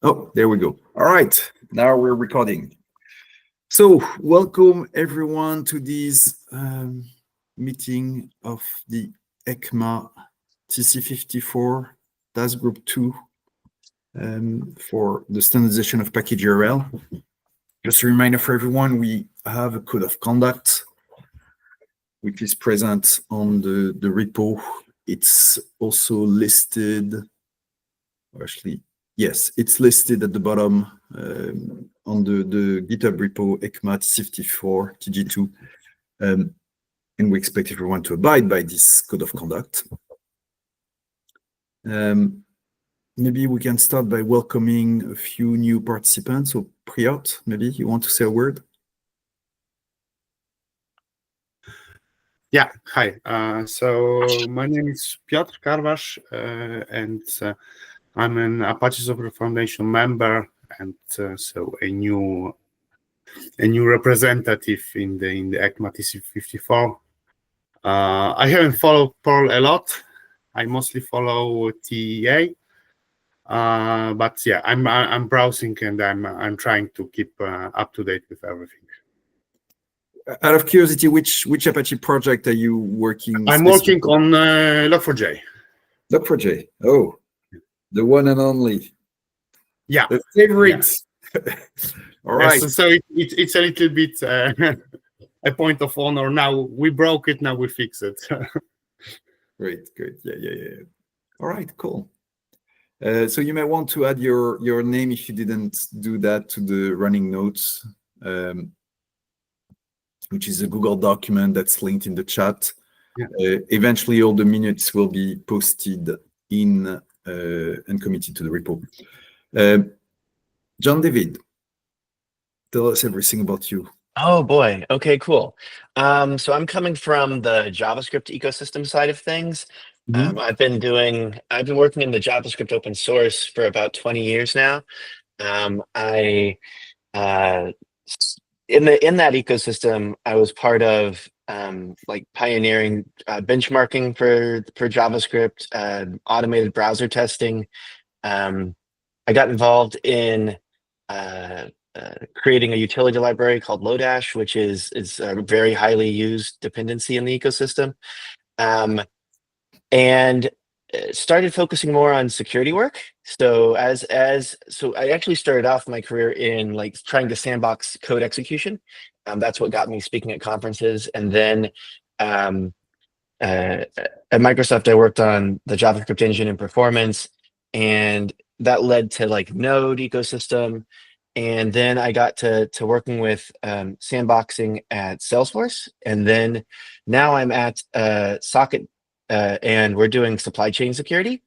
Oh, there we go. All right, now we're recording. So welcome everyone to this meeting of the Ecma TC54 Task Group 2 for the standardization of package URL. Just a reminder for everyone, we have a code of conduct which is present on the repo. It's also listed, or actually, yes, it's listed at the bottom on the GitHub repo Ecma TC54-TG2. And we expect everyone to abide by this code of conduct. Maybe we can start by welcoming a few new participants. So Priyat, maybe you want to say a word? Yeah, hi. So my name is Piotr Karwasz, and I'm an Apache Software Foundation member, and so a new representative in the Ecma TC54. I haven't followed Perl a lot. I mostly follow TEA, but yeah, I'm browsing and I'm trying to keep up to date with everything. Out of curiosity, which Apache project are you working? I'm working on Log4j. Log4j. Oh, the one and only. Yeah. The favorite. Yeah. All right. So it's a little bit a point of honor. Now we broke it. Now we fix it. Great. Yeah. All right. Cool. So you may want to add your name if you didn't do that to the running notes. Which is a Google document that's linked in the chat. Yeah. Eventually, all the minutes will be posted in and committed to the repo. John David, tell us everything about you. Oh boy. Okay, cool. So I'm coming from the JavaScript ecosystem side of things. Mm-hmm. I've been working in the JavaScript open source for about 20 years now. In that ecosystem, I was part of like pioneering benchmarking for JavaScript, automated browser testing. I got involved in creating a utility library called Lodash, which is a very highly used dependency in the ecosystem, and started focusing more on security work. So so I actually started off my career in like trying to sandbox code execution. That's what got me speaking at conferences. And then at Microsoft, I worked on the JavaScript engine and performance, and that led to like Node ecosystem. And then I got to working with sandboxing at Salesforce. And then now I'm at Socket, and we're doing supply chain security.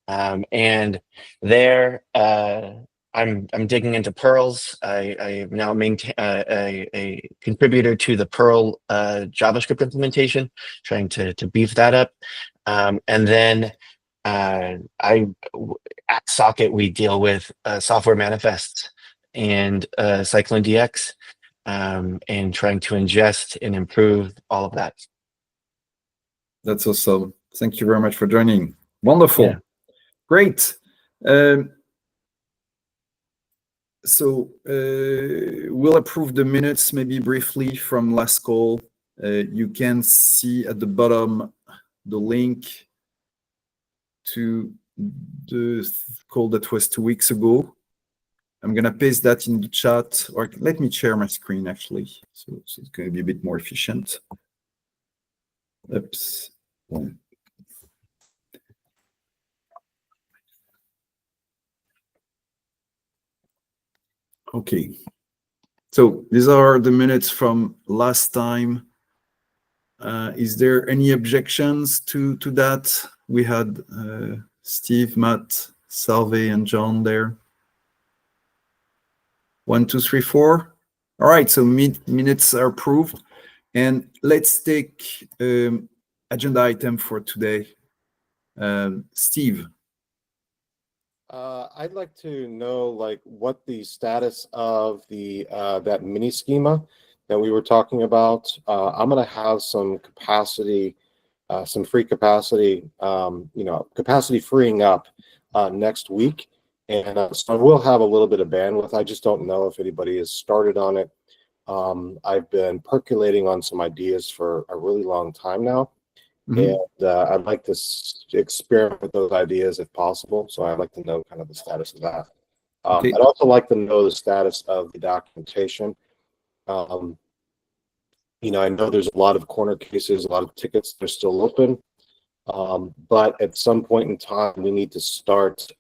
And there, I'm digging into Perls. I now maintain a contributor to the Perl JavaScript implementation, trying to beef that up. And then at Socket, we deal with software manifests and CycloneDX, and trying to ingest and improve all of that. That's awesome. Thank you very much for joining. Wonderful. Yeah. Great. So we'll approve the minutes maybe briefly from last call. You can see at the bottom the link to the call that was 2 weeks ago. I'm going to paste that in the chat, or let me share my screen actually. So it's going to be a bit more efficient. Oops. Okay, so these are the minutes from last time. Is there any objections to that? We had Steve, Matt, Salve, and John there. 1, 2, 3, 4. All right, so minutes are approved. And let's take agenda item for today. Steve. I'd like to know like what the status of the that mini schema that we were talking about. I'm going to have some capacity, some free capacity, capacity freeing up next week. And so I will have a little bit of bandwidth. I just don't know if anybody has started on it. I've been percolating on some ideas for a really long time now. Mhm. And I'd like to experiment with those ideas if possible. So I'd like to know kind of the status of that. Okay. I'd also like to know the status of the documentation. You know, I know there's a lot of corner cases, a lot of tickets that are still open. But at some point in time, we need to start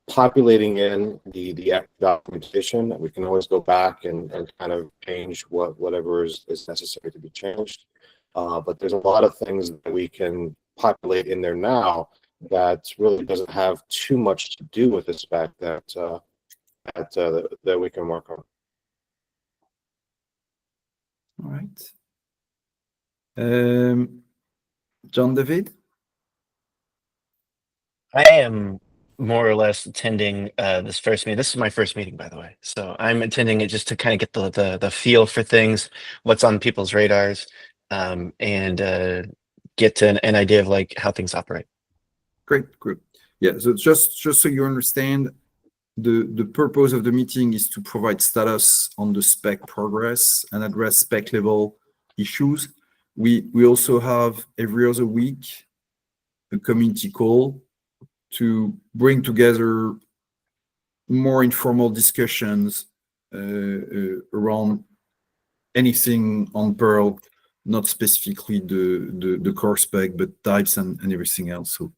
populating in the documentation. We can always go back and kind of change whatever is necessary to be changed. But there's a lot of things that we can populate in there now that really doesn't have too much to do with the spec that we can work on. All right. John David? I am more or less attending this first meeting. This is my first meeting, by the way. So I'm attending it just to kind of get the feel for things, what's on people's radars, and get an idea of like how things operate. Great, great. Yeah, so just so you understand, the purpose of the meeting is to provide status on the spec progress and address spec level issues. We also have every other week a community call to bring together more informal discussions around anything on Perl, not specifically the core spec, but types and everything else. So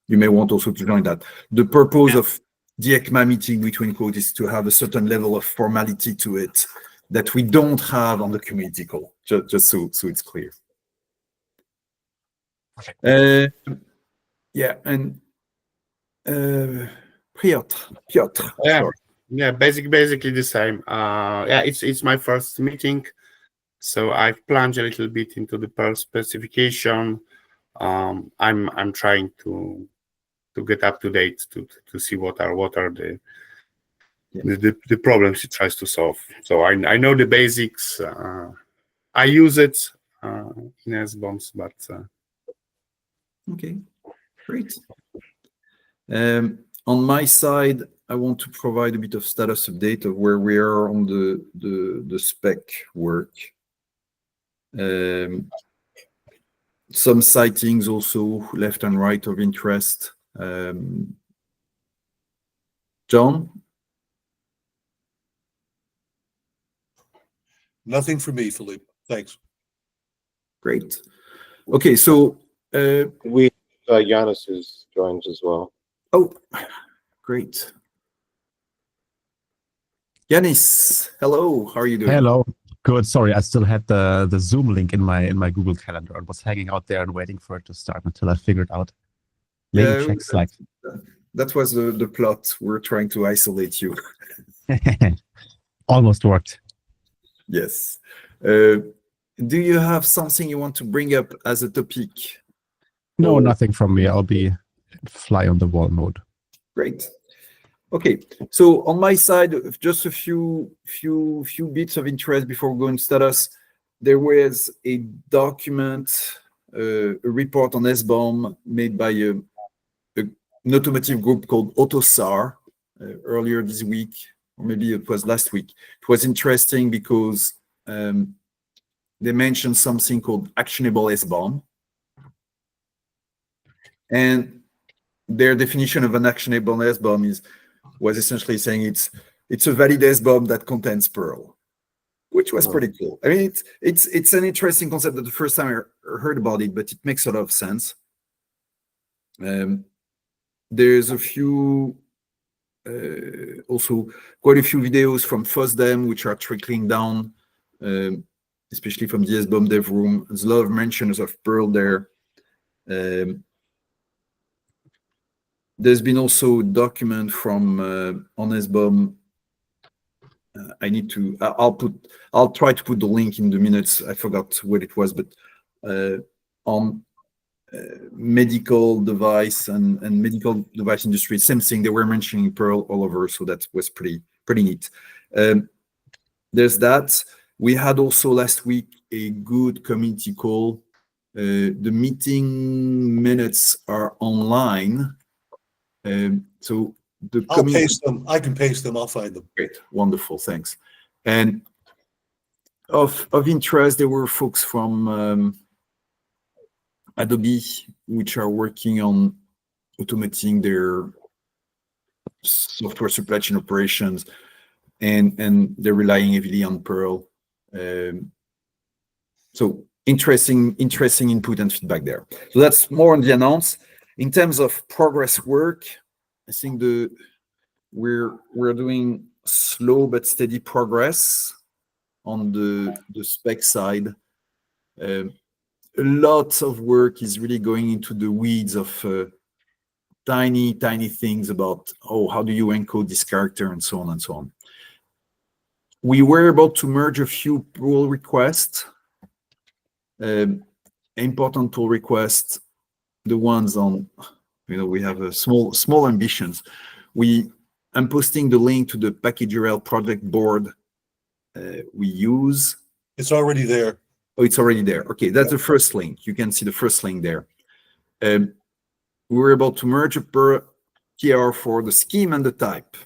you may want also to join that. The purpose of the Ecma meeting, between quotes, is to have a certain level of formality to it that we don't have on the community call, just so it's clear. Yeah, and Piotr. Yeah, Sorry. yeah, basically the same. Yeah, it's my first meeting, so I've plunged a little bit into the Perl specification. I'm trying to get up to date to see what are the problems it tries to solve. So I know the basics. I use it in SBOMs, but Okay, great. On my side, I want to provide a bit of status update of where we are on the spec work. Some sightings also left and right of interest. John? Nothing for me, Philippe. Thanks. Great. Okay, so Giannis has joined as well. oh, great. Yanis, hello. How are you doing? Hello. Good. Sorry, I still had the Zoom link in my Google Calendar and was hanging out there and waiting for it to start until I figured out. Maybe check Slack. That was the plot. We're trying to isolate you. Almost worked. Yes. Do you have something you want to bring up as a topic? No, nothing from me. I'll be fly on the wall mode. Great. Okay, so on my side, just a few bits of interest before we go into status. There was a document, a report on SBOM made by an automotive group called AutoSAR earlier this week, or maybe it was last week. It was interesting because they mentioned something called actionable SBOM. And their definition of an actionable SBOM was essentially saying it's a valid SBOM that contains Perl, which was pretty cool. I mean, it's an interesting concept that the first time I heard about it, but it makes a lot of sense. There's a few, also quite a few videos from FOSDEM, which are trickling down, especially from the SBOM dev room. There's a lot of mentions of Perl there. There's been also a document from on SBOM. I'll try to put the link in the minutes. I forgot what it was, but on medical device and medical device industry, same thing. They were mentioning Perl all over, so that was pretty neat. There's that. We had also last week a good community call. The meeting minutes are online. So the I'll paste them. I can paste them. I'll find them. Great, wonderful, thanks. And of interest, there were folks from Adobe, which are working on automating their software supply chain operations, and they're relying heavily on Perl. So interesting input and feedback there. So that's more on the announce. In terms of progress work, I think we're doing slow but steady progress on the spec side. A lot of work is really going into the weeds of tiny things about, oh, how do you encode this character and so on and so on. We were able to merge a few pull requests, important pull requests, the ones on, we have a small ambitions. I'm posting the link to the package URL project board we use. It's already there. Oh, it's already there. Okay, that's the first link. You can see the first link there. We were able to merge a per TR for the scheme and the type.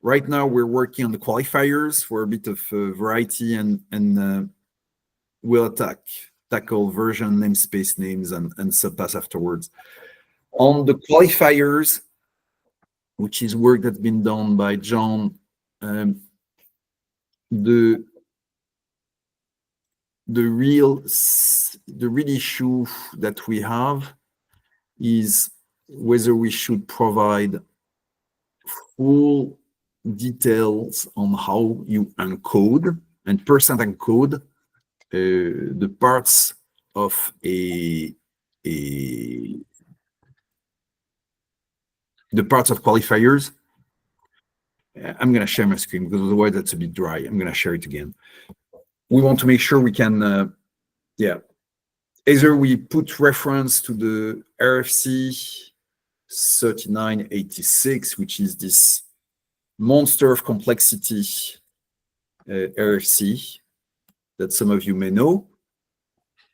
Right now, we're working on the qualifiers for a bit of variety, and we'll tackle version, namespace names, and subpass afterwards. On the qualifiers, which is work that's been done by John, the real issue that we have is whether we should provide full details on how you encode and percent encode the parts of the parts of qualifiers. I'm going to share my screen because otherwise that's a bit dry. I'm going to share it again. We want to make sure we can, either we put reference to the RFC 3986, which is this monster of complexity RFC that some of you may know,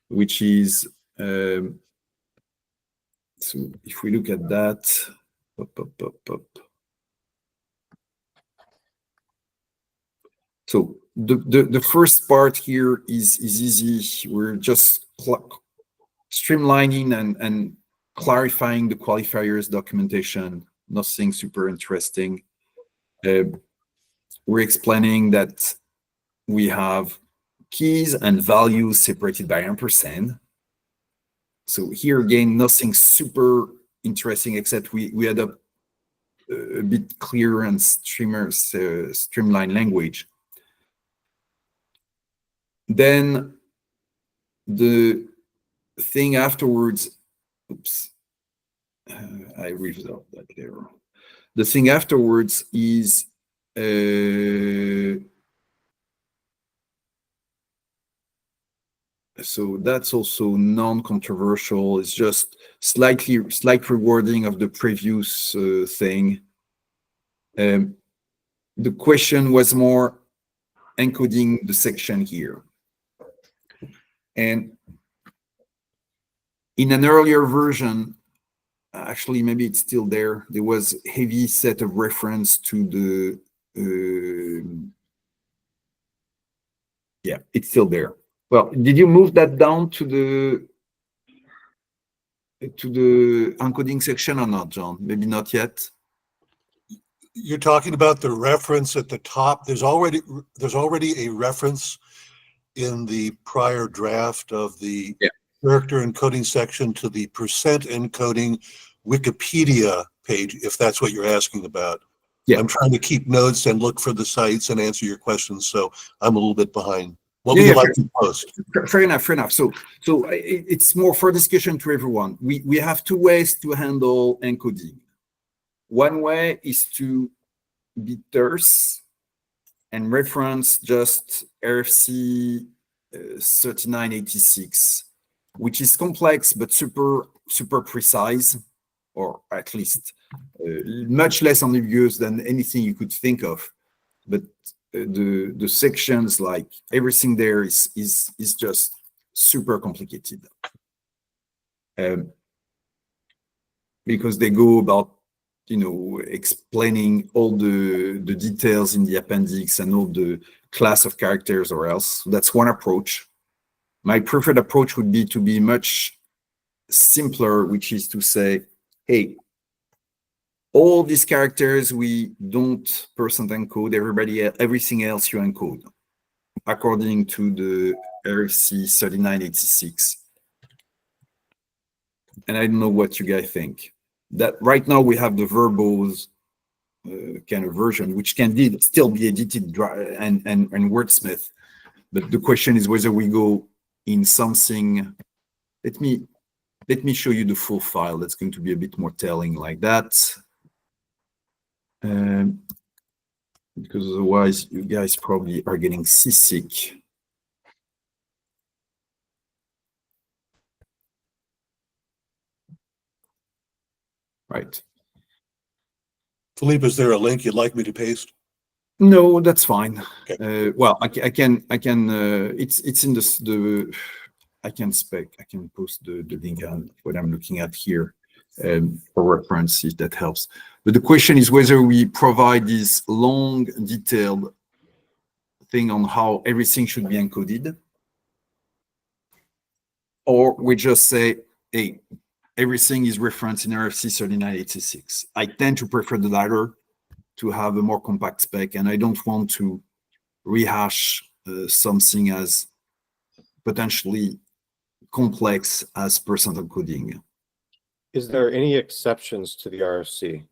which is, so if we look at that, So the first part here is easy. We're just streamlining and clarifying the qualifiers documentation. Nothing super interesting. We're explaining that we have keys and values separated by ampersand. So here again, nothing super interesting except we had a bit clearer and streamlined language. Then the thing afterwards, oops, I resolved that error. The thing afterwards is so that's also non-controversial. It's just slight rewording of the previous thing. The question was more encoding the section here. And in an earlier version, actually, maybe it's still there, there was a heavy set of reference to the, yeah, it's still there. Well, did you move that down to the encoding section or not, John? Maybe not yet. You're talking about the reference at the top. There's already a reference in the prior draft of the character encoding section to the percent encoding Wikipedia page, if that's what you're asking about. Yeah. I'm trying to keep notes and look for the sites and answer your questions, so I'm a little bit behind. What would you like to post? Fair enough. So it's more for discussion to everyone. We have two ways to handle encoding. One way is to be terse and reference just RFC 3986, which is complex but super precise, or at least much less ambiguous than anything you could think of. But the sections, like everything there is just super complicated, because they go about explaining all the details in the appendix and all the class of characters or else. So that's one approach. My preferred approach would be to be much simpler, which is to say, hey, all these characters we don't percent encode, everything else you encode according to the RFC 3986. And I don't know what you guys think. That right now we have the verbose kind of version, which can still be edited and wordsmith. But the question is whether we go in something. Let me show you the full file. That's going to be a bit more telling like that. Because otherwise you guys probably are getting seasick. Right. Philippe, is there a link you'd like me to paste? No, that's fine. Okay. Well, I can. It's in the. I can post the link on what I'm looking at here for reference if that helps. But the question is whether we provide this long, detailed thing on how everything should be encoded, or we just say, hey, everything is referenced in RFC 3986. I tend to prefer the latter, to have a more compact spec, and I don't want to rehash something as potentially complex as percent encoding. Is there any exceptions to the RFC?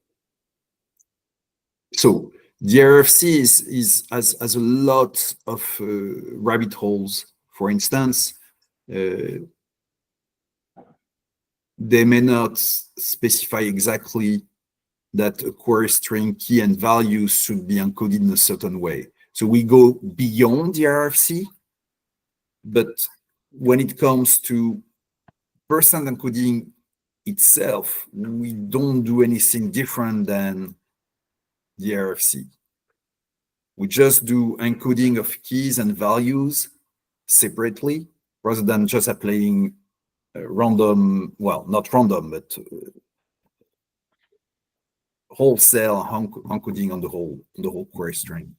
So the RFC has a lot of rabbit holes. For instance, they may not specify exactly that a query string key and values should be encoded in a certain way. So we go beyond the RFC, but when it comes to percent encoding itself, we don't do anything different than the RFC. We just do encoding of keys and values separately, rather than just applying random, well, not random, but wholesale encoding on the whole query string.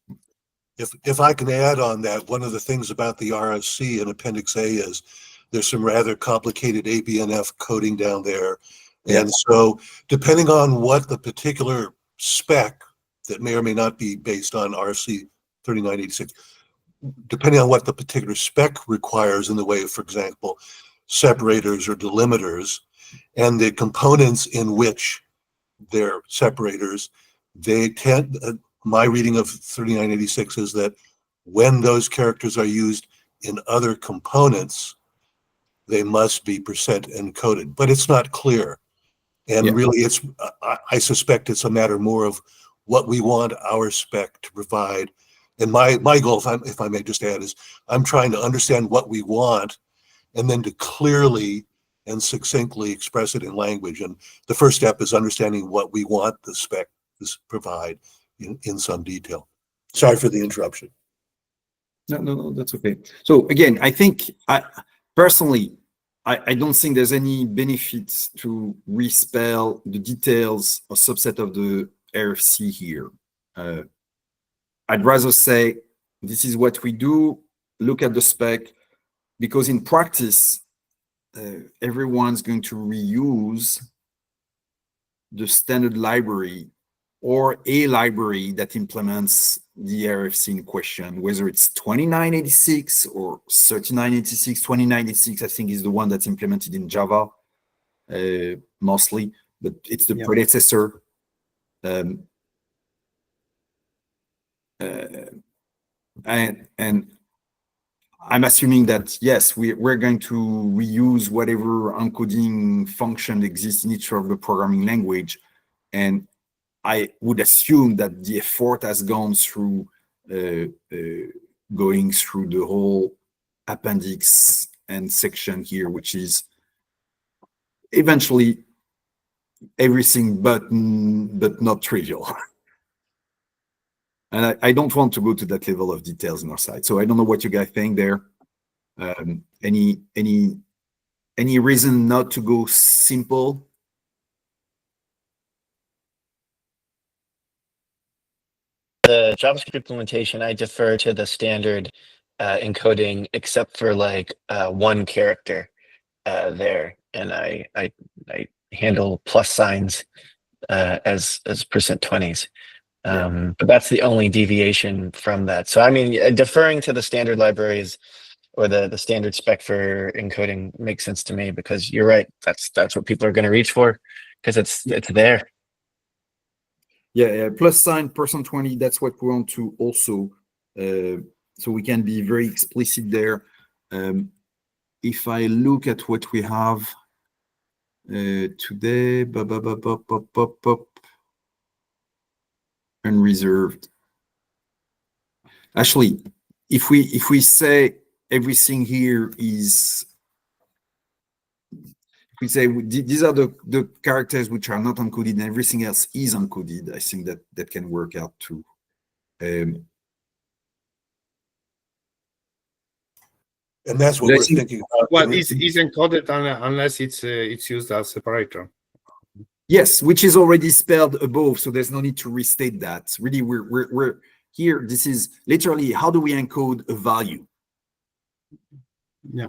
If I can add on that, one of the things about the RFC in Appendix A is there's some rather complicated ABNF coding down there. Yeah. And so depending on what the particular spec that may or may not be based on RFC 3986, depending on what the particular spec requires in the way of, for example, separators or delimiters, and the components in which they're separators, they tend, my reading of 3986 is that when those characters are used in other components, they must be percent encoded, but it's not clear. And Yeah. really, I suspect it's a matter more of what we want our spec to provide. And my goal, if I may just add, is I'm trying to understand what we want and then to clearly and succinctly express it in language. And the first step is understanding what we want the spec to provide in some detail. Sorry for the interruption. No, that's okay. So again, I think personally, I don't think there's any benefit to respell the details or subset of the RFC here. I'd rather say this is what we do, look at the spec, because in practice, everyone's going to reuse the standard library or a library that implements the RFC in question, whether it's 2986 or 3986. 2986, I think, is the one that's implemented in Java mostly, but it's the predecessor. And I'm assuming that, yes, we're going to reuse whatever encoding function exists in each of the programming language. And I would assume that the effort has gone through going through the whole appendix and section here, which is eventually everything but not trivial. And I don't want to go to that level of details on our side. So I don't know what you guys think there. Any reason not to go simple? the JavaScript implementation, I defer to the standard encoding, except for like one character there, and I handle plus signs as %20s. But that's the only deviation from that. So I mean, deferring to the standard libraries or the standard spec for encoding makes sense to me, because you're right. That's what people are going to reach for, because it's there. Yeah, plus sign %20. That's what we want to also. So we can be very explicit there. If I look at what we have today, unreserved. Actually, if we say everything here is, if we say these are the characters which are not encoded and everything else is encoded, I think that can work out too. And that's what we're thinking about. Well, it's encoded unless it's used as separator. Yes, which is already spelled above, so there's no need to restate that. Really, we're here. This is literally how do we encode a value? Yeah.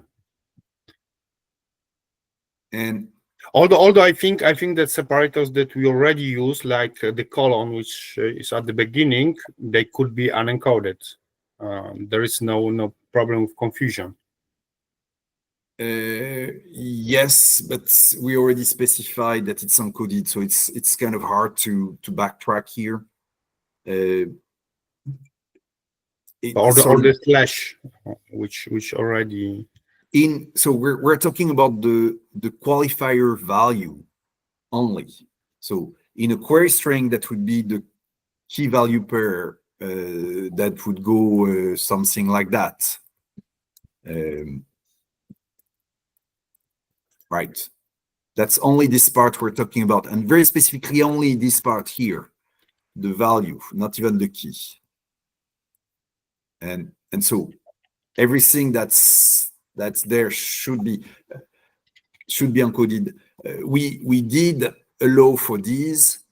And although I think that separators that we already use, like the colon, which is at the beginning, they could be unencoded. There is no problem with confusion. Yes, but we already specified that it's encoded, so it's kind of hard to backtrack here. Or the slash, which already so we're talking about the qualifier value only. So in a query string, that would be the key value pair that would go something like that. Right. That's only this part we're talking about, and very specifically only this part here, the value, not even the key. And so everything that's there should be encoded. We did allow for these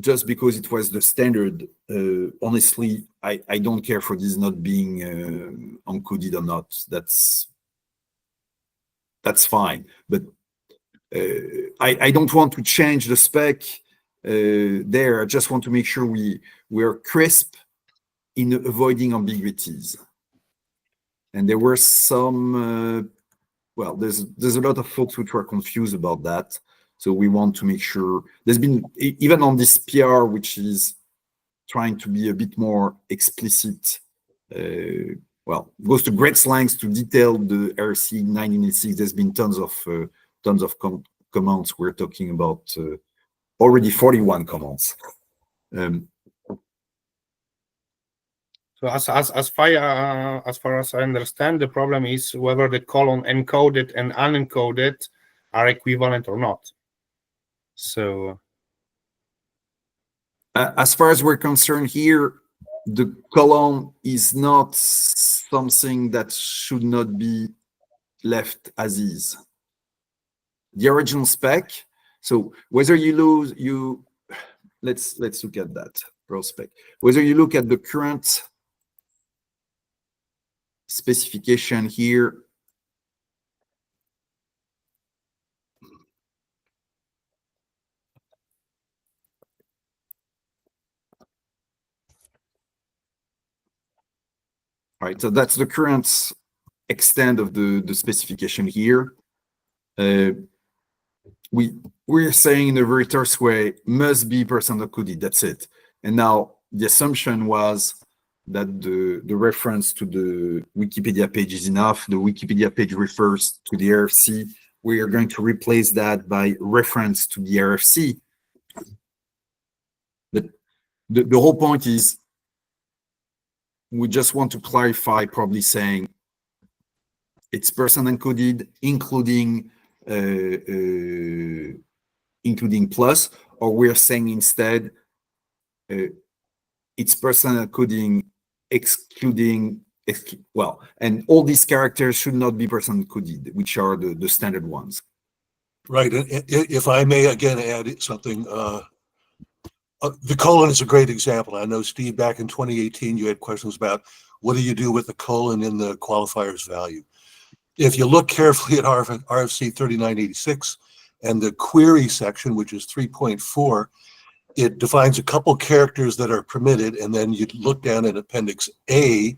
just because it was the standard. Honestly, I don't care for these not being encoded or not. That's fine, but I don't want to change the spec there. I just want to make sure we are crisp in avoiding ambiguities. And there were some, well, there's a lot of folks which were confused about that. So we want to make sure there's been, even on this PR, which is trying to be a bit more explicit, well, goes to great lengths to detail the RC 1986. There's been tons of commands. We're talking about already 41 commands. So as far as I understand, the problem is whether the colon encoded and unencoded are equivalent or not. So as far as we're concerned here, the colon is not something that should not be left as is. The original spec. So whether you let's look at that spec. Whether you look at the current specification here, right? So that's the current extent of the specification here. We're saying in a very terse way, must be percent encoded. That's it. And now the assumption was that the reference to the Wikipedia page is enough. The Wikipedia page refers to the RFC. We are going to replace that by reference to the RFC. But the whole point is we just want to clarify, probably saying it's percent encoded, including plus, or we're saying instead it's percent encoding excluding, well, and all these characters should not be percent encoded, which are the standard ones. Right. And if I may again add something, The colon is a great example. I know, Steve, back in 2018, you had questions about what do you do with the colon in the qualifier's value. If you look carefully at RFC 3986 and the query section, which is 3.4, it defines a couple characters that are permitted, and then you look down at Appendix A,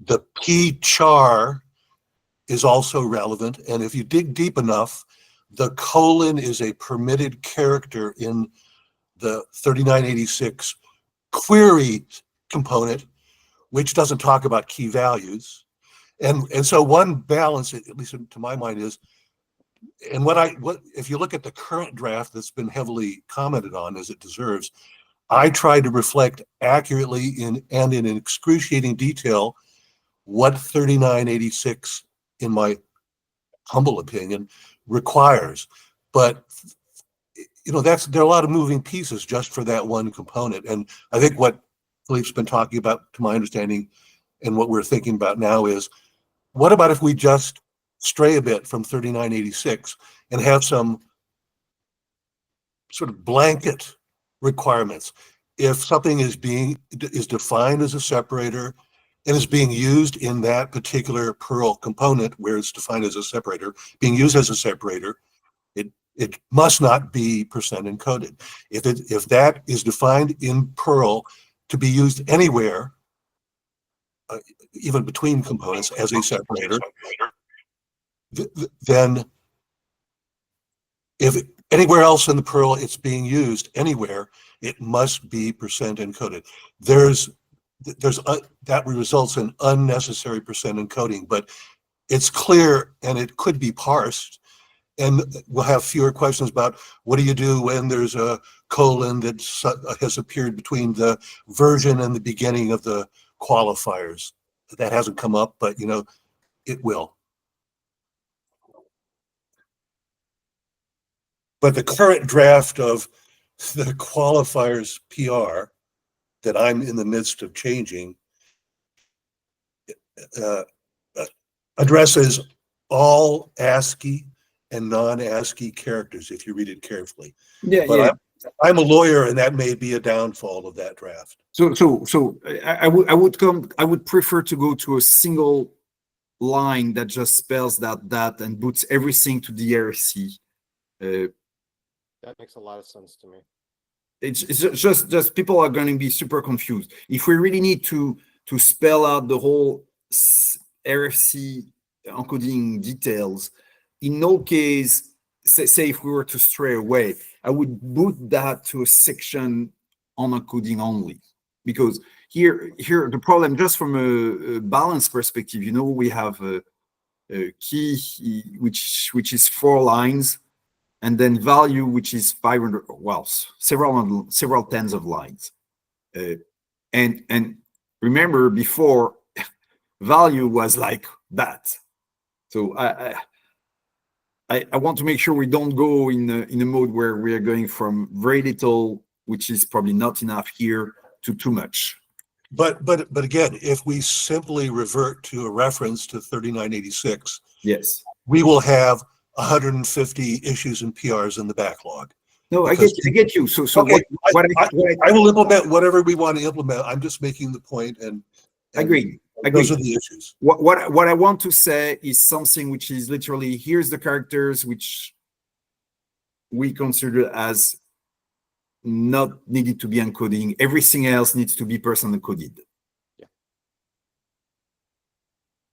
the P char is also relevant, and if you dig deep enough, the colon is a permitted character in the 3986 query component, which doesn't talk about key values. And so one balance, at least to my mind, is, and what if you look at the current draft that's been heavily commented on, as it deserves, I tried to reflect accurately and in excruciating detail what 3986, in my humble opinion, requires. But there are a lot of moving pieces just for that one component. And I think what Philippe's been talking about, to my understanding, and what we're thinking about now is, what about if we just stray a bit from 3986 and have some sort of blanket requirements? If something is defined as a separator and is being used in that particular Perl component where it's defined as a separator, being used as a separator, it must not be percent encoded. If that is defined in Perl to be used anywhere, even between components as a separator, then if anywhere else in the Perl it's being used anywhere, it must be percent encoded. That results in unnecessary percent encoding, but it's clear and it could be parsed. And we'll have fewer questions about what do you do when there's a colon that has appeared between the version and the beginning of the qualifiers. That hasn't come up, but it will. But the current draft of the qualifiers PR that I'm in the midst of changing addresses all ASCII and non-ASCII characters, if you read it carefully. But I'm a lawyer, and that may be a downfall of that draft. So I would prefer to go to a single line that just spells that and boots everything to the RFC. That makes a lot of sense to me. It's just people are going to be super confused. If we really need to spell out the whole RFC encoding details, in no case, say if we were to stray away, I would boot that to a section on encoding only. Because here the problem, just from a balance perspective, we have a key which is 4 lines, and then value which is 500, well, several tens of lines. And remember, before, value was like that. So I want to make sure we don't go in a mode where we are going from very little, which is probably not enough here, to too much. But again, if we simply revert to a reference to 3986, yes, we will have 150 issues and PRs in the backlog. No, I get you. So okay, I will implement whatever we want to implement. I'm just making the point, and agreed. Those are the issues. What I want to say is something which is literally, here's the characters which we consider as not needed to be encoding. Everything else needs to be person encoded. Yeah,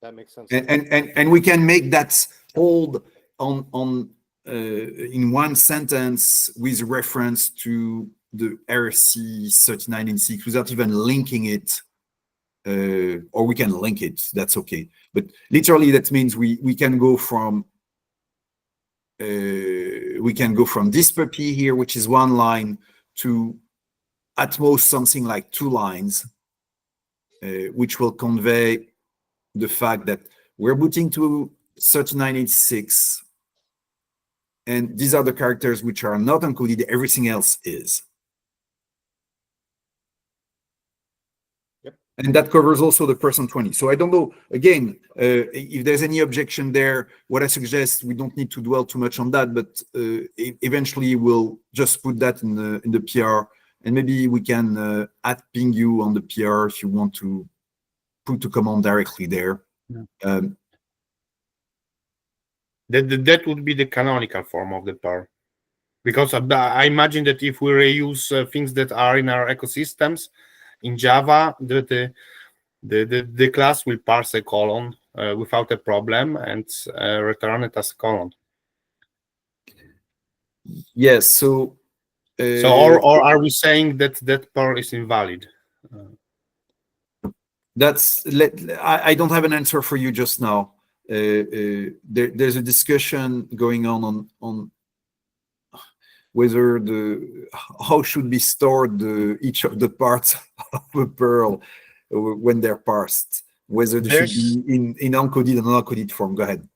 that makes sense. And we can make that hold on in one sentence with reference to the RFC 3986 without even linking it. Or we can link it, that's okay. But literally that means we can go from this puppy here, which is 1 line, to at most something like 2 lines, which will convey the fact that we're booting to 3986, and these are the characters which are not encoded, everything else is. And that covers also the person 20. So I don't know, again, if there's any objection there. What I suggest, we don't need to dwell too much on that, but eventually we'll just put that in the PR and maybe we can ping you on the PR if you want to put a command directly there. Yeah. That would be the canonical form of the PER. Because I imagine that if we reuse things that are in our ecosystems in Java, the class will parse a colon without a problem and return it as a colon. Yes. So or are we saying that that PER is invalid? I don't have an answer for you just now. There's a discussion going on whether how should be stored each of the parts of a Perl when they're parsed, whether they should be in encoded and unencoded form. Go ahead.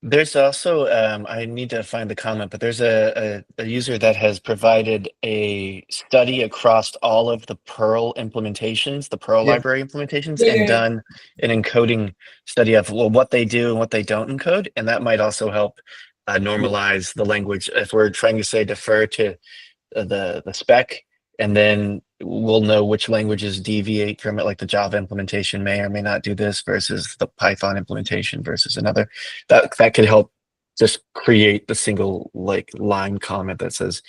There's also, I need to find the comment, but there's a user that has provided a study across all of the Perl implementations, the Perl library implementations, and done an encoding study of what they do and what they don't encode. And that might also help normalize the language. If we're trying to say defer to the spec, and then we'll know which languages deviate from it, like the Java implementation may or may not do this versus the Python implementation versus another. That could help just create the single line comment that says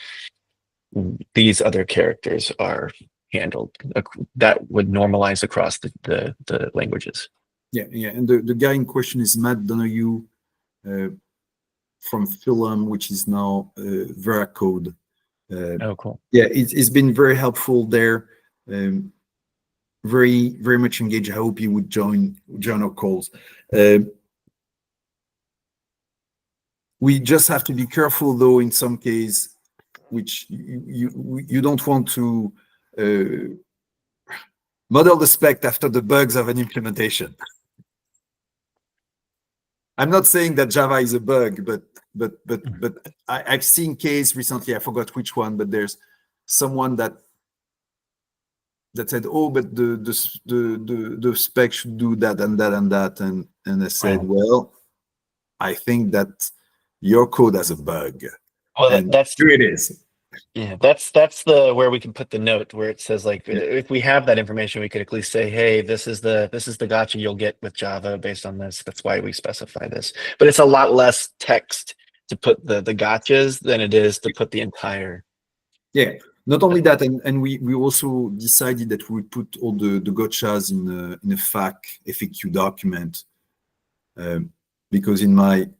these other characters are handled. That would normalize across the languages. Yeah, and the guy in question is Matt Donoghue from Philum, which is now Veracode. Oh, cool. Yeah, it's been very helpful there. Very much engaged. I hope you would join our calls. We just have to be careful, though, in some case, which you don't want to model the spec after the bugs of an implementation. I'm not saying that Java is a bug, but I've seen case recently, I forgot which one, but there's someone that said, oh, but the spec should do that and that and that, and I said, well, I think that your code has a bug. Well, that's here it is. Yeah, that's where we can put the note where it says, like, if we have that information, we could at least say, hey, this is the gotcha you'll get with Java based on this. That's why we specify this. But it's a lot less text to put the gotchas than it is to put the entire. Yeah. Not only that, and we also decided that we would put all the gotchas in a FAQ document, because in my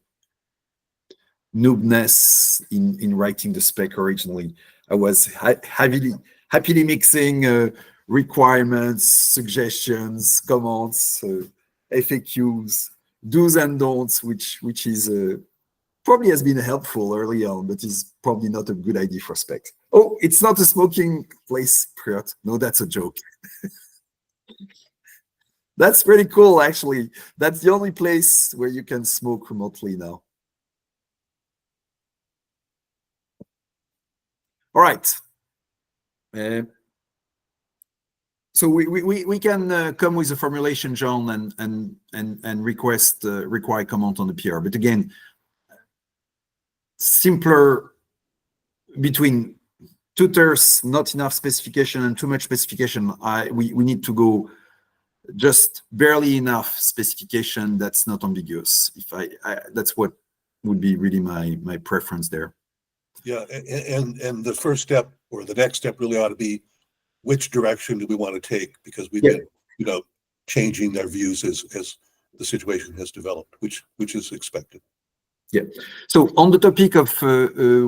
noobness in writing the spec originally, I was happily mixing requirements, suggestions, comments, FAQs, do's and don'ts, which is probably has been helpful early on, but is probably not a good idea for specs. Oh, it's not a smoking place, Priot. No, that's a joke. That's pretty cool, actually. That's the only place where you can smoke remotely now. All right. So we can come with a formulation, John, and request require comment on the PR. But again, simpler between tutors, not enough specification, and too much specification. We need to go just barely enough specification that's not ambiguous. That's what would be really my preference there. Yeah, and the first step or the next step really ought to be, which direction do we want to take? Because we've been, changing their views as the situation has developed, which is expected. Yeah. So on the topic of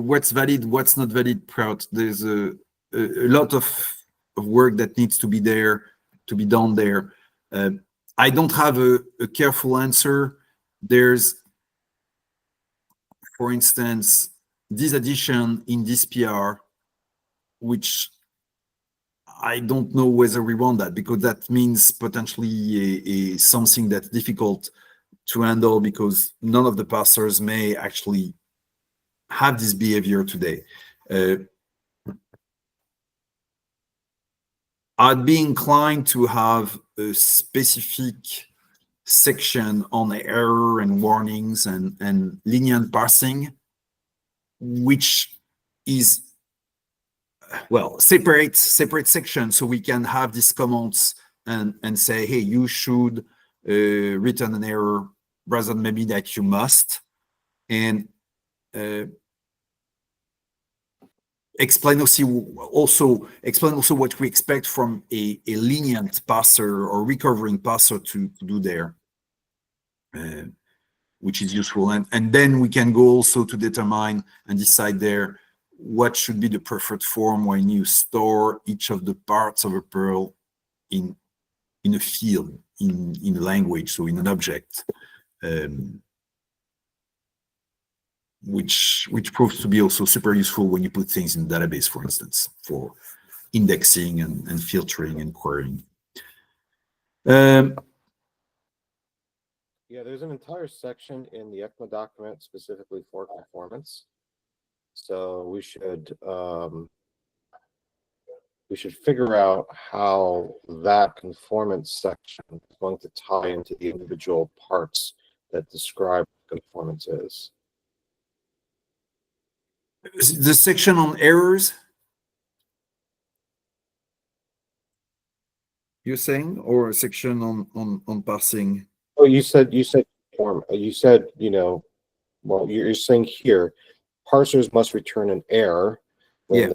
what's valid, what's not valid, Prout, there's a lot of work that needs to be done there. I don't have a careful answer. There's, for instance, this addition in this PR, which I don't know whether we want that, because that means potentially something that's difficult to handle, because none of the parsers may actually have this behavior today. I'd be inclined to have a specific section on error and warnings and lenient parsing, which is well, separate sections so we can have these comments and say, hey, you should return an error rather than maybe that you must, and explain also what we expect from a lenient parser or recovering parser to do there, which is useful. And then we can go also to determine and decide there what should be the preferred form when you store each of the parts of a Perl in a field, in a language, so in an object, which proves to be also super useful when you put things in the database, for instance, for indexing and filtering and querying. Yeah, there's an entire section in the Ecma document specifically for conformance. So we should figure out how that conformance section is going to tie into the individual parts that describe what conformance is. The section on errors, you're saying, or a section on parsing? Oh, you said form. You said, well, you're saying here, parsers must return an error. Yeah.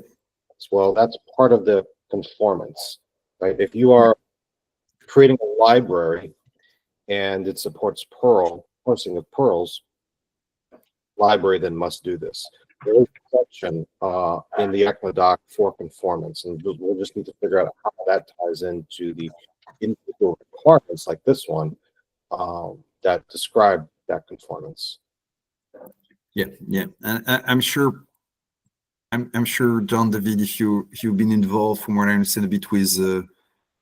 Well, that's part of the conformance, right? If you are creating a library and it supports Perl, parsing of Perls, library then must do this. There is a section in the Ecma doc for conformance, and we'll just need to figure out how that ties into the individual requirements like this one that describe that conformance. Yeah, and I'm sure, John, David, if you've been involved, from what I understand, a bit with the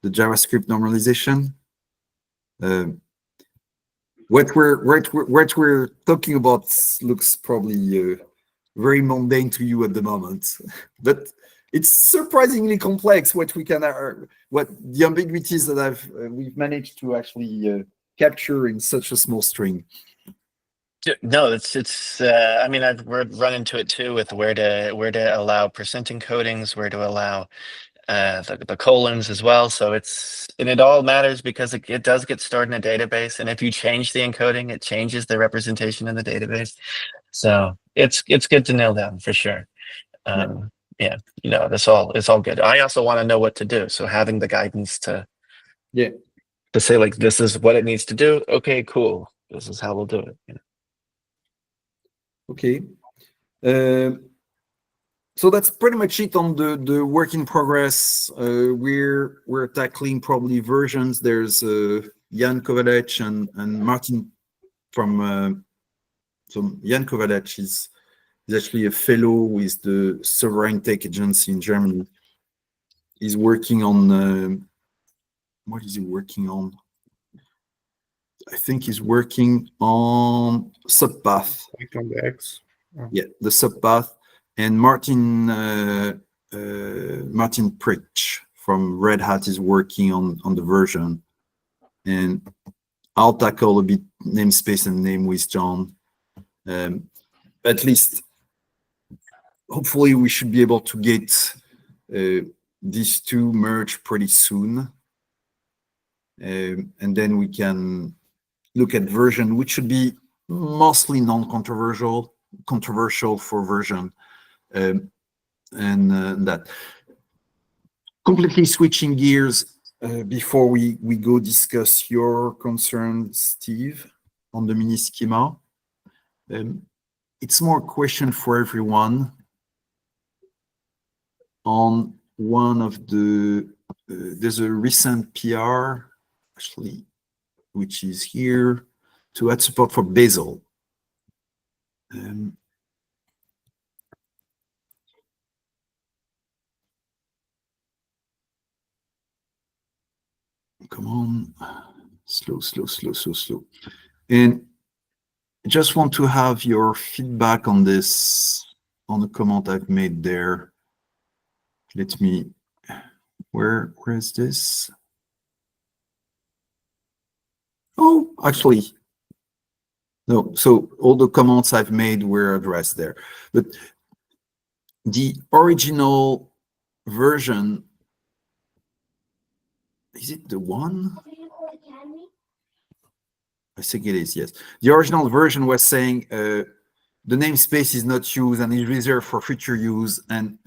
JavaScript normalization. What we're talking about looks probably very mundane to you at the moment, but it's surprisingly complex. What the ambiguities that we've managed to actually capture in such a small string. No, it's. I mean, we're run into it too with where to allow percent encodings, where to allow the colons as well. So it all matters because it does get stored in a database, and if you change the encoding, it changes the representation in the database. So it's good to nail down for sure. Yeah, it's all good. I also want to know what to do, so having the guidance to say, like, this is what it needs to do. Okay, cool. This is how we'll do it. Okay. So that's pretty much it on the work in progress. We're tackling probably versions. There's Jan Kovalec and Martin from so Jan Kovalec is actually a fellow with the Sovereign Tech Agency in Germany. He's working on what is he working on? I think he's working on subpath. CycloneDX. Yeah, the subpath. And Martin Pritch from Red Hat is working on the version. And I'll tackle a bit namespace and name with John. At least, hopefully, we should be able to get these two merged pretty soon. And then we can look at version, which should be mostly controversial for version. And that. Completely switching gears before we go discuss your concern, Steve, on the mini schema. It's more a question for everyone on one of the, there's a recent PR, actually, which is here, to add support for Bazel. Come on, slow. And I just want to have your feedback on this, on the comment I've made there. Let me, where is this? Oh, actually, no. So all the comments I've made were addressed there. But the original version, is it the one? I think it is, yes. The original version was saying the namespace is not used and is reserved for future use. And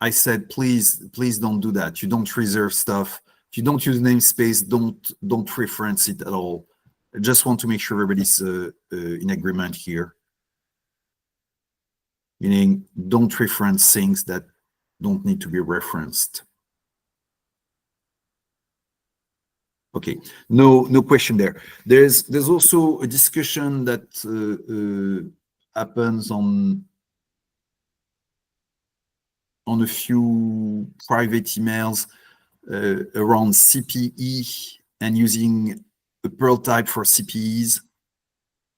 I said, please don't do that. You don't reserve stuff. If you don't use namespace, don't reference it at all. I just want to make sure everybody's in agreement here. Meaning, don't reference things that don't need to be referenced. Okay, no question there. There's also a discussion that happens on a few private emails around CPE and using a Perl type for CPEs.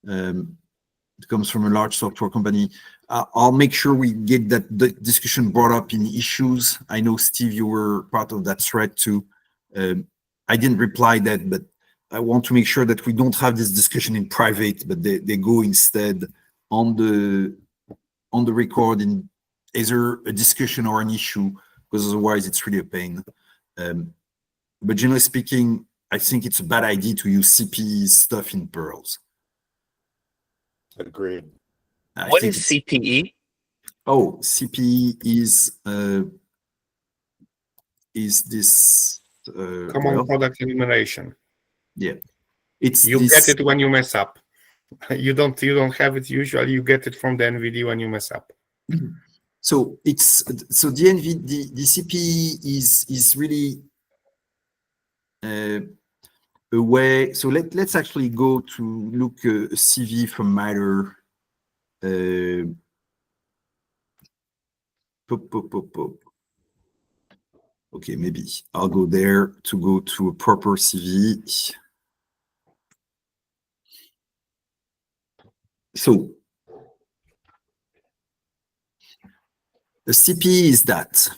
It comes from a large software company. I'll make sure we get that discussion brought up in issues. I know, Steve, you were part of that thread too. I didn't reply that, but I want to make sure that we don't have this discussion in private, but they go instead on the record in either a discussion or an issue, because otherwise it's really a pain. But generally speaking, I think it's a bad idea to use CPE stuff in Perls. Agreed. What is CPE? Oh, CPE is this Common product enumeration. Yeah, it's you this, get it when you mess up. You don't have it usually. You get it from the NVD when you mess up. So the CPE is really a way. So let's actually go to look a CV from Matter. Okay, maybe I'll go there to go to a proper CV. So the CPE is that.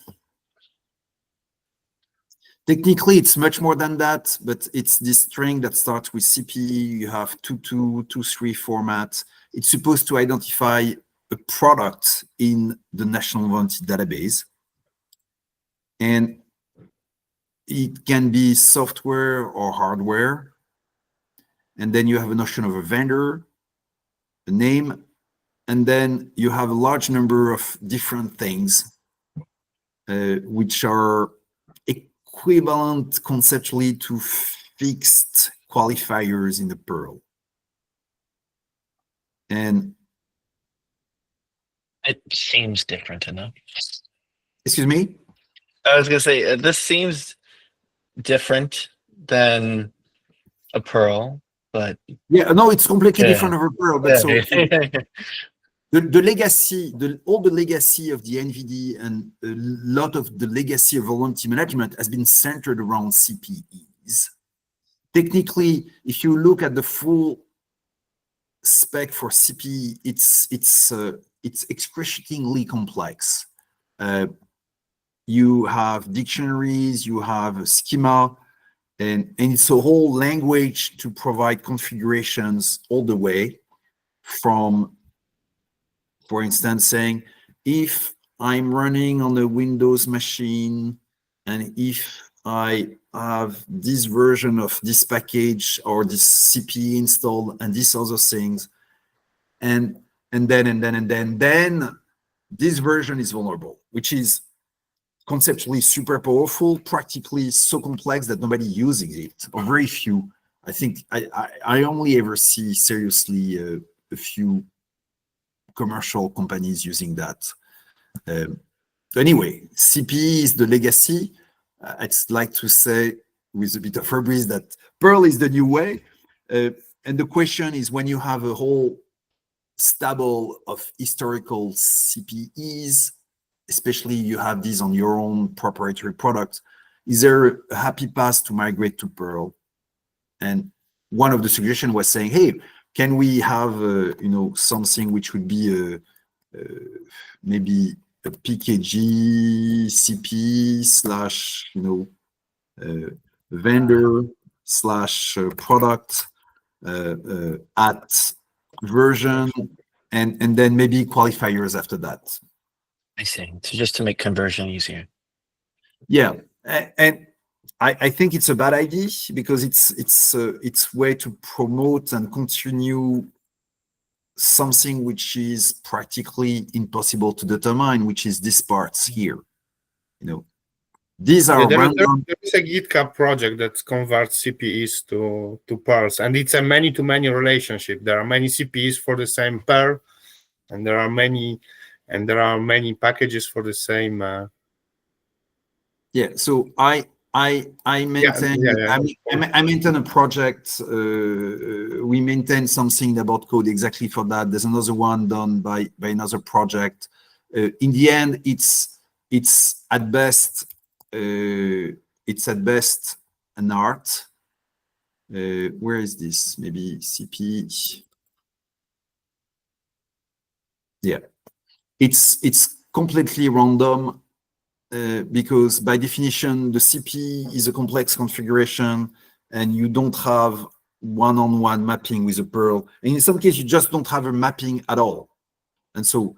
Technically, it's much more than that, but it's this string that starts with CPE. You have 2223 format. It's supposed to identify a product in the National Warranty Database. And it can be software or hardware. And then you have a notion of a vendor, a name, and then you have a large number of different things which are equivalent conceptually to fixed qualifiers in the Perl. And It seems different enough. excuse me? I was going to say, this seems different than a Perl, but Yeah, no, it's completely different of a Perl. But so the legacy, all the legacy of the NVD and a lot of the legacy of volunteer management has been centered around CPEs. Technically, if you look at the full spec for CPE, it's excruciatingly complex. You have dictionaries, you have a schema, and it's a whole language to provide configurations all the way from, for instance, saying, if I'm running on a Windows machine, and if I have this version of this package or this CPE installed and these other things, and then this version is vulnerable, which is conceptually super powerful, practically so complex that nobody uses it, or very few. I think I only ever see seriously a few commercial companies using that. Anyway, CPE is the legacy. I'd like to say with a bit of hubris that Perl is the new way. And the question is, when you have a whole stable of historical CPEs, especially you have these on your own proprietary product, is there a happy path to migrate to Perl? And one of the suggestions was saying, hey, can we have something which would be maybe a PKG CPE slash vendor slash product at version, and then maybe qualifiers after that. I see. So just to make conversion easier. Yeah, and I think it's a bad idea because it's way to promote and continue something which is practically impossible to determine, which is these parts here. You know, these are random. There is a GitHub project that converts CPEs to pairs, and it's a many-to-many relationship. There are many CPEs for the same pair, and there are many packages for the same. Yeah, so I maintain I maintain a project. We maintain something about code exactly for that. There's another one done by another project. In the end, it's at best an art. Where is this? Maybe CP. Yeah, it's completely random. Because by definition, the CP is a complex configuration and you don't have one-on-one mapping with a Perl. And in some cases, you just don't have a mapping at all. And so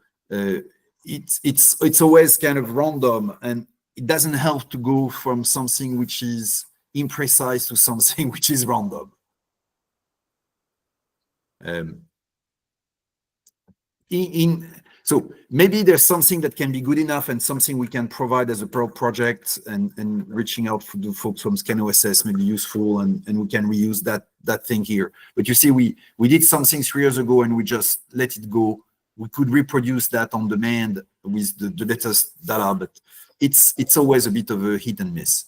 it's always kind of random, and it doesn't help to go from something which is imprecise to something which is random. So maybe there's something that can be good enough and something we can provide as a Perl project, and reaching out to the folks from ScanOSS may be useful, and we can reuse that thing here. But you see, we did something 3 years ago and we just let it go. We could reproduce that on demand with the latest data, but it's always a bit of a hit and miss.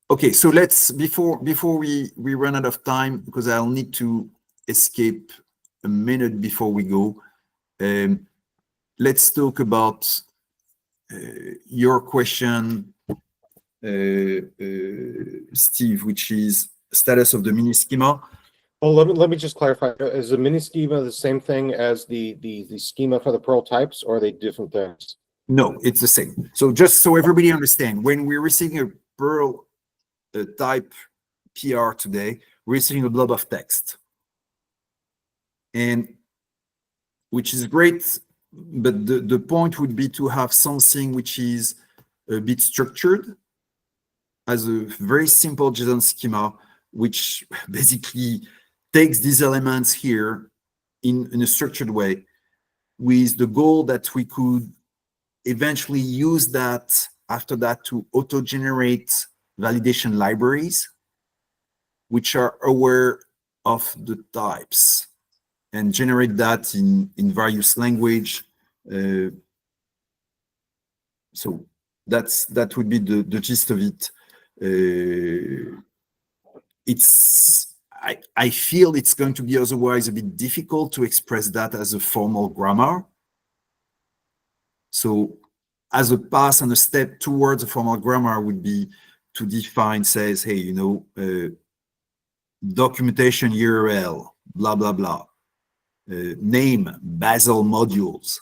Okay, so let's, before we run out of time, because I'll need to escape a minute before we go, let's talk about your question, Steve, which is status of the mini schema. Oh, let me just clarify. Is the mini schema the same thing as the schema for the Perl types, or are they different things? No, it's the same. So just so everybody understand, when we're receiving a Perl type PR today, we're receiving a blob of text, and which is great, but the point would be to have something which is a bit structured as a very simple JSON schema, which basically takes these elements here in a structured way, with the goal that we could eventually use that after that to auto-generate validation libraries, which are aware of the types, and generate that in various language. So that would be the gist of it. I feel it's going to be otherwise a bit difficult to express that as a formal grammar. So as a pass and a step towards a formal grammar would be to define, says, hey, you know, documentation URL, blah, blah, blah, name, Bazel modules,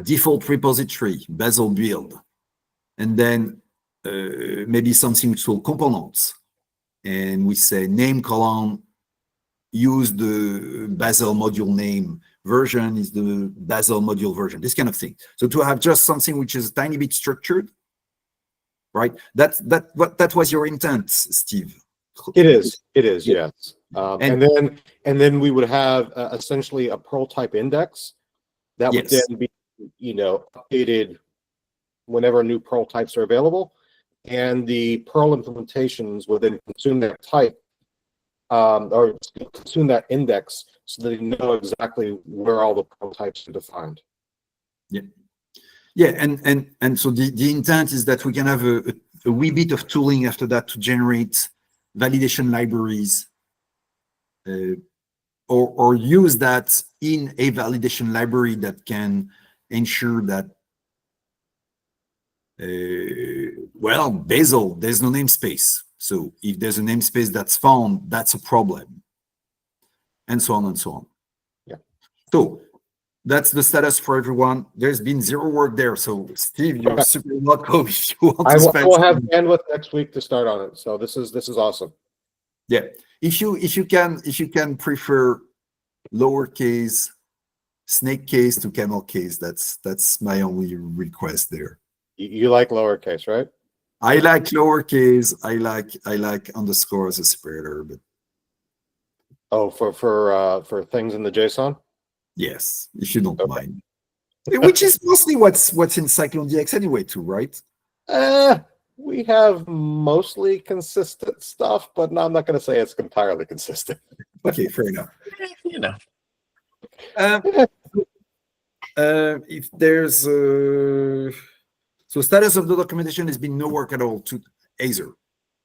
default repository, Bazel build, and then maybe something which will components. And we say name column, use the Bazel module name, version is the Bazel module version, this kind of thing. So to have just something which is a tiny bit structured, right? That was your intent, Steve. It is, yes. And then we would have essentially a Perl type index that would then be, you know, updated whenever new Perl types are available, and the Perl implementations would then consume that type or consume that index, so that they know exactly where all the Perl types are defined. Yeah. Yeah, and so the intent is that we can have a wee bit of tooling after that to generate validation libraries, or use that in a validation library that can ensure that, well, Bazel, there's no namespace. So if there's a namespace that's found, that's a problem, and so on and so on. Yeah. So that's the status for everyone. There's been zero work there. So Steve, you're super welcome if you want to spend. I will have bandwidth next week to start on it. So this is awesome. Yeah, if you can prefer lowercase snake case to camel case, that's my only request there. You like lowercase, right? I like lowercase. I like underscore as a separator, but Oh, for things in the JSON. yes, if you don't Okay. mind. Which is mostly what's in CycloneDX anyway, too, right? We have mostly consistent stuff, but no, I'm not going to say it's entirely consistent. Okay, fair enough. You know. If there's so status of the documentation has been no work at all to Azer.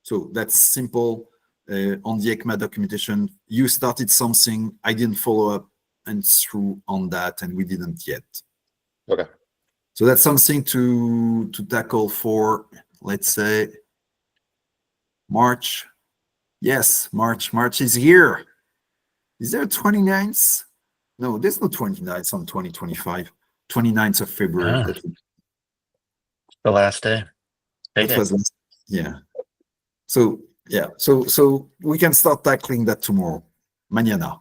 So that's simple. On the Ecma documentation, you started something, I didn't follow up and through on that, and we didn't yet. Okay. So that's something to tackle for, let's say, March. Yes, March. March is here. Is there a 29th? No, there's no 29th on 2025. 29th of February. Ah. The last day. That was, yeah. So yeah, so we can start tackling that tomorrow. Mañana.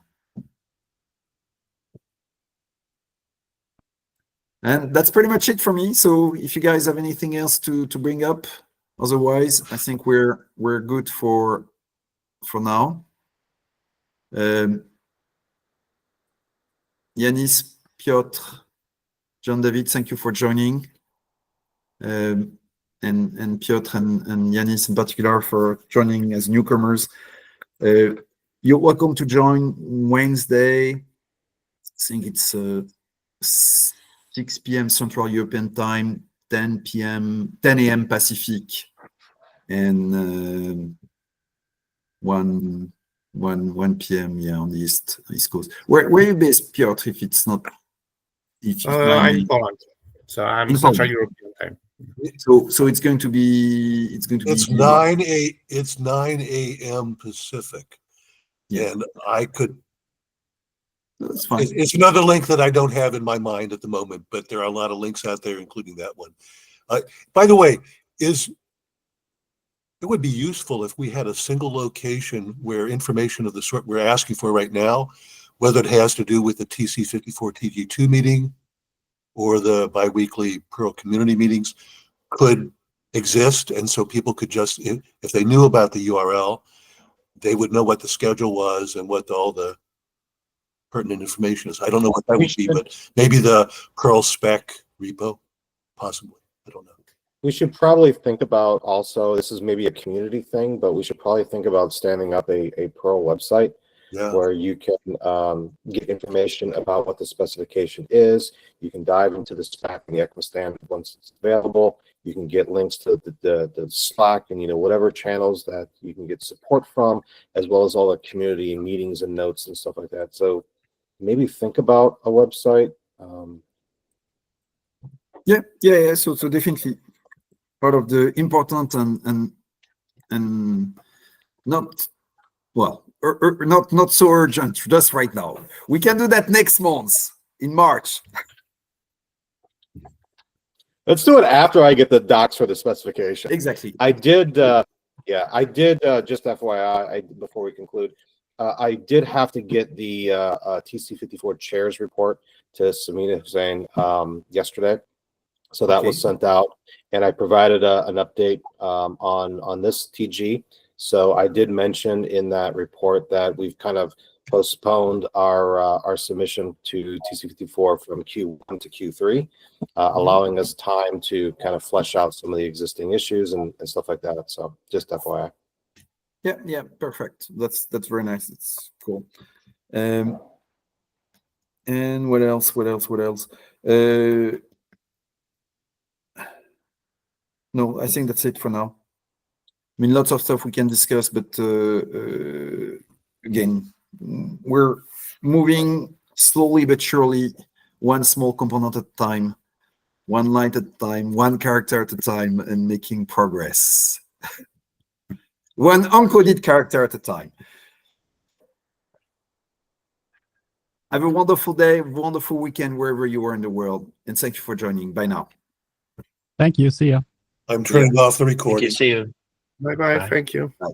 And that's pretty much it for me. So if you guys have anything else to bring up, otherwise, I think we're good for now. Yanis, Piotr, John David, thank you for joining. And Piotr and Yanis in particular for joining as newcomers. You're welcome to join Wednesday. I think it's 6 p.m. Central European Time, 10 a.m. Pacific, and 1 p.m. yeah, on the East Coast. Where are you based, Piotr? If it's not, I'm in Poland, so I'm in Central Poland. European time. So it's going to be It's 9 a.m. Pacific. Yeah. And I could, That's fine. it's another link that I don't have in my mind at the moment, but there are a lot of links out there, including that one. By the way, it would be useful if we had a single location where information of the sort we're asking for right now, whether it has to do with the TC54-TG2 meeting or the biweekly Perl community meetings, could exist. And so people could just, if they knew about the URL, they would know what the schedule was and what all the pertinent information is. I don't know what that would be, but maybe the Perl spec repo, possibly. I don't know. We should probably think about also, this is maybe a community thing, but we should probably think about standing up a Perl website where you can get information about what the specification is. You can dive into the spec and the Ecma standard once it's available. You can get links to the Slack and whatever channels that you can get support from, as well as all the community meetings and notes and stuff like that. So maybe think about a website. Yeah. So definitely part of the important and not not so urgent just right now. We can do that next month in March. Let's do it after I get the docs for the specification. Exactly. I did, just FYI, before we conclude, I did have to get the TC54 chairs report to Samina Hussain yesterday. So that was sent out, and I provided an update on this TG. So I did mention in that report that we've kind of postponed our submission to TC54 from Q1 to Q3, allowing us time to kind of flesh out some of the existing issues and stuff like that. So just FYI. Yeah, perfect. That's very nice. It's cool. And what else? No, I think that's it for now. I mean, lots of stuff we can discuss, but again, we're moving slowly but surely, one small component at a time, one line at a time, one character at a time, and making progress. One uncoded character at a time. Have a wonderful day, wonderful weekend wherever you are in the world, and thank you for joining. Bye now. Thank you. See ya. I'm turning off the recording. See you. Bye-bye. Bye. Thank you. Bye.